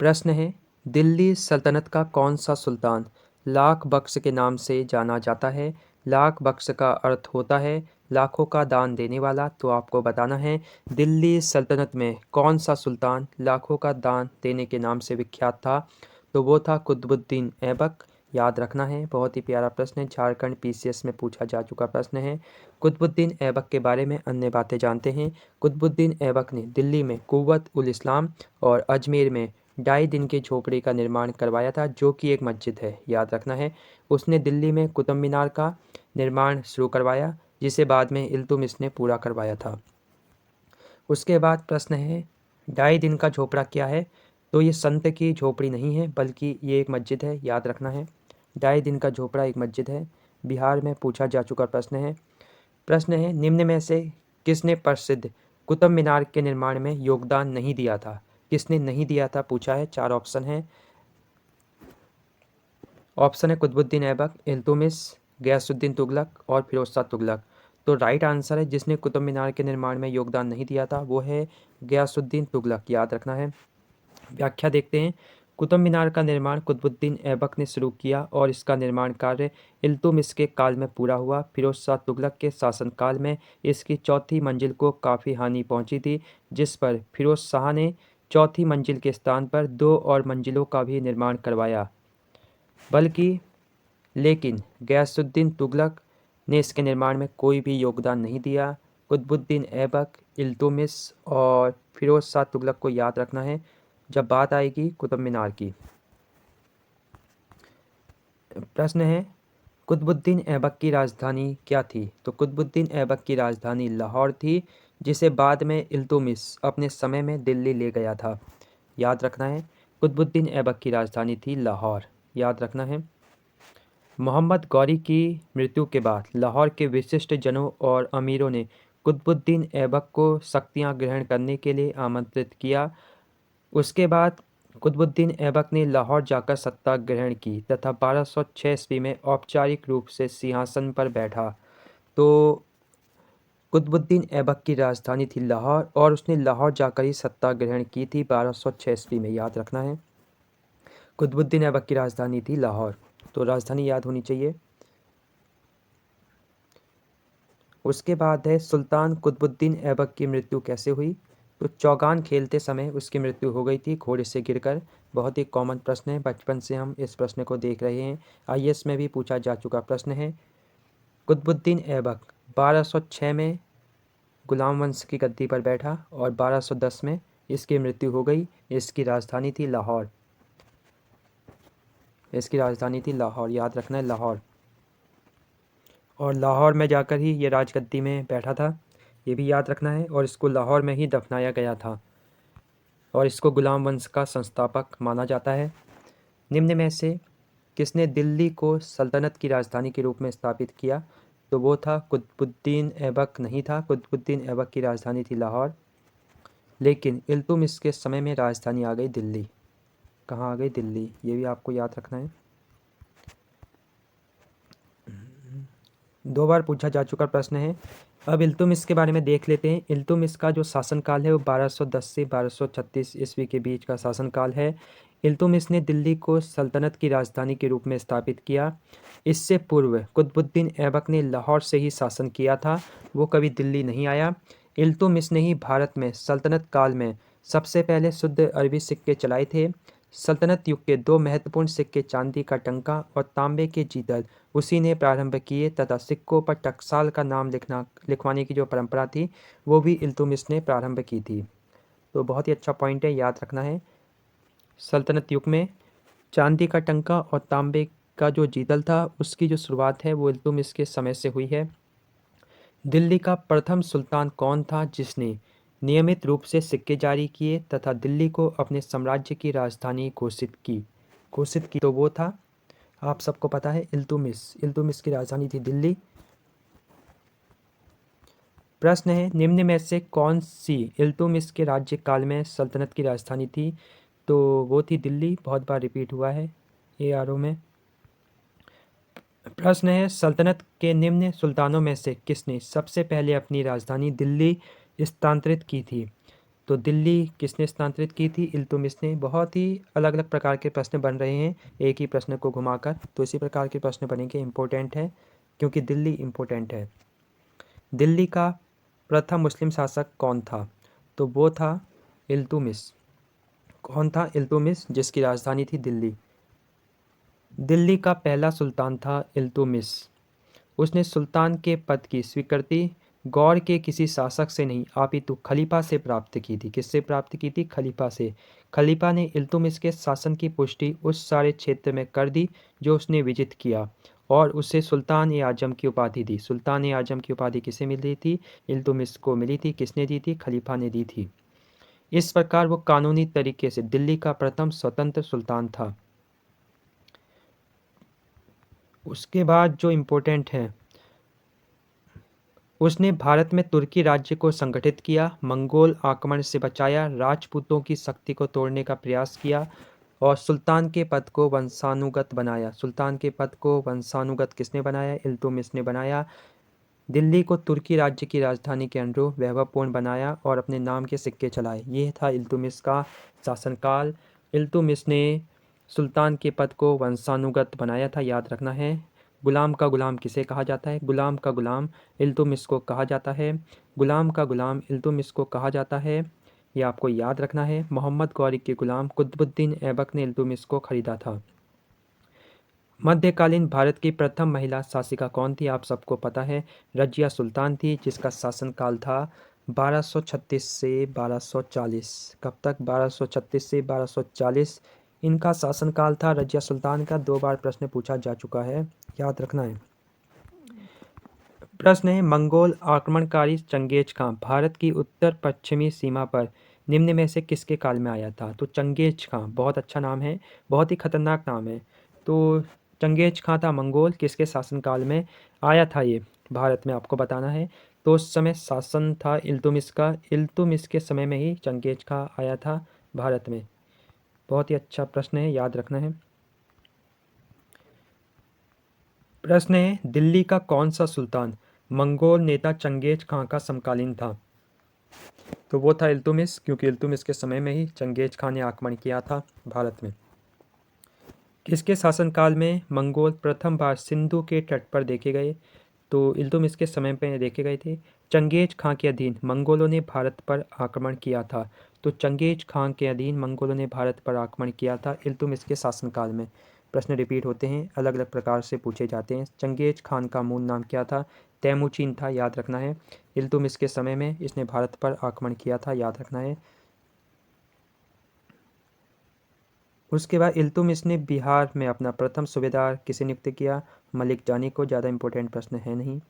प्रश्न है, दिल्ली सल्तनत का कौन सा सुल्तान लाख बख्श के नाम से जाना जाता है? लाख बख्श का अर्थ होता है लाखों का दान देने वाला। तो आपको बताना है दिल्ली सल्तनत में कौन सा सुल्तान लाखों का दान देने के नाम से विख्यात था। तो वो था कुतुबुद्दीन ऐबक। याद रखना है, बहुत ही प्यारा प्रश्न है, झारखंड पीसीएस में पूछा जा चुका प्रश्न है। कुतुबुद्दीन ऐबक के बारे में अन्य बातें जानते हैं। कुतुबुद्दीन ऐबक ने दिल्ली में कुव्वत उल इस्लाम और अजमेर में ढाई दिन की झोपड़ी का निर्माण करवाया था, जो कि एक मस्जिद है। याद रखना है, उसने दिल्ली में कुतुब मीनार का निर्माण शुरू करवाया, जिसे बाद में इल्तुमिश ने पूरा करवाया था। उसके बाद प्रश्न है, ढाई दिन का झोपड़ा क्या है? तो ये संत की झोपड़ी नहीं है, बल्कि ये एक मस्जिद है। याद रखना है, ढाई दिन का झोपड़ा एक मस्जिद है। बिहार में पूछा जा चुका प्रश्न है। प्रश्न है, निम्न में से किसने प्रसिद्ध कुतुब मीनार के निर्माण में योगदान नहीं दिया था? किसने नहीं दिया था पूछा है। 4 ऑप्शन है। ऑप्शन है कुतुबुद्दीन ऐबक, इल्तुमिश, गयासुद्दीन तुगलक और फिरोज शाह तुगलक। तो राइट आंसर है, जिसने कुतुब मीनार के निर्माण में योगदान नहीं दिया था वो है गयासुद्दीन तुगलक। याद रखना है। व्याख्या देखते हैं। कुतुब मीनार का निर्माण कुतुबुद्दीन ऐबक ने शुरू किया और इसका निर्माण कार्य इल्तुमिश के काल में पूरा हुआ। फिरोज शाह तुगलक के शासनकाल में इसकी चौथी मंजिल को काफ़ी हानि पहुंची थी, जिस पर फिरोज शाह ने चौथी मंजिल के स्थान पर 2 और मंजिलों का भी निर्माण करवाया। लेकिन गयासुद्दीन तुगलक ने इसके निर्माण में कोई भी योगदान नहीं दिया। कुतुबुद्दीन ऐबक, इल्तुमिश और फिरोज शाह तुगलक को याद रखना है जब बात आएगी कुतुब मीनार की। प्रश्न है, कुतुबुद्दीन ऐबक की राजधानी क्या थी? तो कुतुबुद्दीन ऐबक की राजधानी लाहौर थी, जिसे बाद में इल्तुमिश अपने समय में दिल्ली ले गया था। याद रखना है, कुतुबुद्दीन ऐबक की राजधानी थी लाहौर। याद रखना है। मोहम्मद गौरी की मृत्यु के बाद लाहौर के विशिष्ट जनों और अमीरों ने कुतुबुद्दीन ऐबक को शक्तियां ग्रहण करने के लिए आमंत्रित किया। उसके बाद कुतुबुद्दीन ऐबक ने लाहौर जाकर सत्ता ग्रहण की तथा 1206 ईस्वी में औपचारिक रूप से सिंहासन पर बैठा। तो कुतुबुद्दीन ऐबक की राजधानी थी लाहौर और उसने लाहौर जाकर ही सत्ता ग्रहण की थी 1206 ईस्वी में। याद रखना है, कुतुबुद्दीन ऐबक की राजधानी थी लाहौर। तो राजधानी याद होनी चाहिए। उसके बाद है, सुल्तान कुतुबुद्दीन ऐबक की मृत्यु कैसे हुई? तो चौगान खेलते समय उसकी मृत्यु हो गई थी घोड़े से गिरकर। बहुत ही कॉमन प्रश्न है, बचपन से हम इस प्रश्न को देख रहे हैं। आईएएस में भी पूछा जा चुका प्रश्न है। कुतुबुद्दीन ऐबक 1206 में गुलाम वंश की गद्दी पर बैठा और 1210 में इसकी मृत्यु हो गई। इसकी राजधानी थी लाहौर। इसकी राजधानी थी लाहौर। याद रखना है, लाहौर। और लाहौर में जाकर ही ये राजगद्दी में बैठा था, ये भी याद रखना है। और इसको लाहौर में ही दफनाया गया था और इसको गुलाम वंश का संस्थापक माना जाता है। निम्न में से किसने दिल्ली को सल्तनत की राजधानी के रूप में स्थापित किया? तो वो था कुतुबुद्दीन ऐबक नहीं था। कुतुबुद्दीन ऐबक की राजधानी थी लाहौर, लेकिन इल्तुमिश के समय में राजधानी आ गई दिल्ली। कहाँ आ गई? दिल्ली। ये भी आपको याद रखना है। 2 बार पूछा जा चुका प्रश्न है। अब इल्तुमिश के बारे में देख लेते हैं। इल्तुमिश का जो शासनकाल है वो 1210 से 1236 ईस्वी के बीच का शासनकाल है। इल्तुमिश ने दिल्ली को सल्तनत की राजधानी के रूप में स्थापित किया। इससे पूर्व कुतुबुद्दीन ऐबक ने लाहौर से ही शासन किया था, वो कभी दिल्ली नहीं आया। इल्तुमिश ने ही भारत में सल्तनत काल में सबसे पहले शुद्ध अरबी सिक्के चलाए थे। सल्तनत युग के 2 महत्वपूर्ण सिक्के चांदी का टंका और तांबे के जीतल उसी ने प्रारंभ किए तथा सिक्कों पर टकसाल का नाम लिखवाने की जो परंपरा थी वो भी इल्तुमिश ने प्रारंभ की थी। तो बहुत ही अच्छा पॉइंट है, याद रखना है। सल्तनत युग में चांदी का टंका और तांबे का जो जीतल था उसकी जो शुरुआत है वो इल्तुमिश के समय से हुई है। दिल्ली का प्रथम सुल्तान कौन था जिसने नियमित रूप से सिक्के जारी किए तथा दिल्ली को अपने साम्राज्य की राजधानी घोषित की? तो वो था, आप सबको पता है, इल्तुमिश। इल्तुमिश की राजधानी थी दिल्ली। प्रश्न है, निम्न में से कौन सी इल्तुमिश के राज्यकाल में सल्तनत की राजधानी थी? तो वो थी दिल्ली। बहुत बार रिपीट हुआ है एआरओ में। प्रश्न है, सल्तनत के निम्न सुल्तानों में से किसने सबसे पहले अपनी राजधानी दिल्ली स्थानांतरित की थी? तो दिल्ली किसने स्थानांतरित की थी? इल्तुतमिश ने। बहुत ही अलग अलग प्रकार के प्रश्न बन रहे हैं एक ही प्रश्न को घुमाकर, तो इसी प्रकार के प्रश्न बनेंगे। इम्पोर्टेंट है क्योंकि दिल्ली इम्पोर्टेंट है। दिल्ली का प्रथम मुस्लिम शासक कौन था? तो वो था इल्तुतमिश। कौन था? इल्तुतमिश, जिसकी राजधानी थी दिल्ली। दिल्ली का पहला सुल्तान था इल्तुतमिश। उसने सुल्तान के पद की स्वीकृति गौर के किसी शासक से नहीं अपितु खलीफा से प्राप्त की थी। किससे प्राप्त की थी? खलीफा से। खलीफा ने इल्तुतमिश के शासन की पुष्टि उस सारे क्षेत्र में कर दी जो उसने विजित किया और उसे सुल्तान ए आजम की उपाधि दी। सुल्तान ए आजम की उपाधि किसे मिली थी? इल्तुतमिश को मिली थी। किसने दी थी? खलीफा ने दी थी। इस प्रकार वो कानूनी तरीके से दिल्ली का प्रथम स्वतंत्र सुल्तान था। उसके बाद जो इम्पोर्टेंट है, उसने भारत में तुर्की राज्य को संगठित किया, मंगोल आक्रमण से बचाया, राजपूतों की शक्ति को तोड़ने का प्रयास किया और सुल्तान के पद को वंशानुगत बनाया। सुल्तान के पद को वंशानुगत किसने बनाया? इल्तुतमिश ने बनाया। दिल्ली को तुर्की राज्य की राजधानी के अनुरूप वैभवपूर्ण बनाया और अपने नाम के सिक्के चलाए। ये था इल्तुतमिश का शासनकाल। इल्तुतमिश ने सुल्तान के पद को वंशानुगत बनाया था, याद रखना है। गुलाम का गुलाम किसे कहा जाता है? गुलाम का गुलाम इल्तुतमिश को कहा जाता है। गुलाम का गुलाम इल्तुतमिश को कहा जाता है, ये आपको याद रखना है। मोहम्मद गौरी के गुलाम कुतुबुद्दीन ऐबक ने इल्तुतमिश को खरीदा था। मध्यकालीन भारत की प्रथम महिला शासिका कौन थी? आप सबको पता है, रजिया सुल्तान थी, जिसका शासनकाल था 1236 से 1240। कब तक? 1236 से 1240 इनका शासनकाल था रजिया सुल्तान का। 2 बार प्रश्न पूछा जा चुका है, याद रखना है। प्रश्न है, मंगोल आक्रमणकारी चंगेज खां भारत की उत्तर पश्चिमी सीमा पर निम्न में से किसके काल में आया था? तो चंगेज खां, बहुत अच्छा नाम है, बहुत ही खतरनाक नाम है। तो चंगेज खां था मंगोल, किसके शासनकाल में आया था ये भारत में, आपको बताना है। तो उस समय शासन था इल्तुतमिश का। इल्तुतमिश के समय में ही चंगेज खां आया था भारत में। बहुत ही अच्छा प्रश्न है, याद रखना है। प्रश्न है, दिल्ली का कौन सा सुल्तान मंगोल नेता चंगेज खां का समकालीन था? तो वो था इल्तुतमिश, क्योंकि इल्तुतमिश के समय में ही चंगेज खां ने आक्रमण किया था भारत में। किसके शासनकाल में मंगोल प्रथम बार सिंधु के तट पर देखे गए? तो इल्तुतमिश के समय पर देखे गए थे। चंगेज खां के अधीन मंगोलों ने भारत पर आक्रमण किया था। तो चंगेज खां के अधीन मंगोलों ने भारत पर आक्रमण किया था इल्तुतमिश के शासनकाल में। प्रश्न रिपीट होते हैं, अलग अलग प्रकार से पूछे जाते हैं। चंगेज खान का मूल नाम क्या था? तैमूचिन था, याद रखना है। इल्तुतमिश के समय में इसने भारत पर आक्रमण किया था, याद रखना है। उसके बाद इल्तुतमिश ने बिहार में अपना प्रथम सूबेदार किसे नियुक्त किया? मलिक जानी को। ज़्यादा इंपॉर्टेंट प्रश्न है नहीं।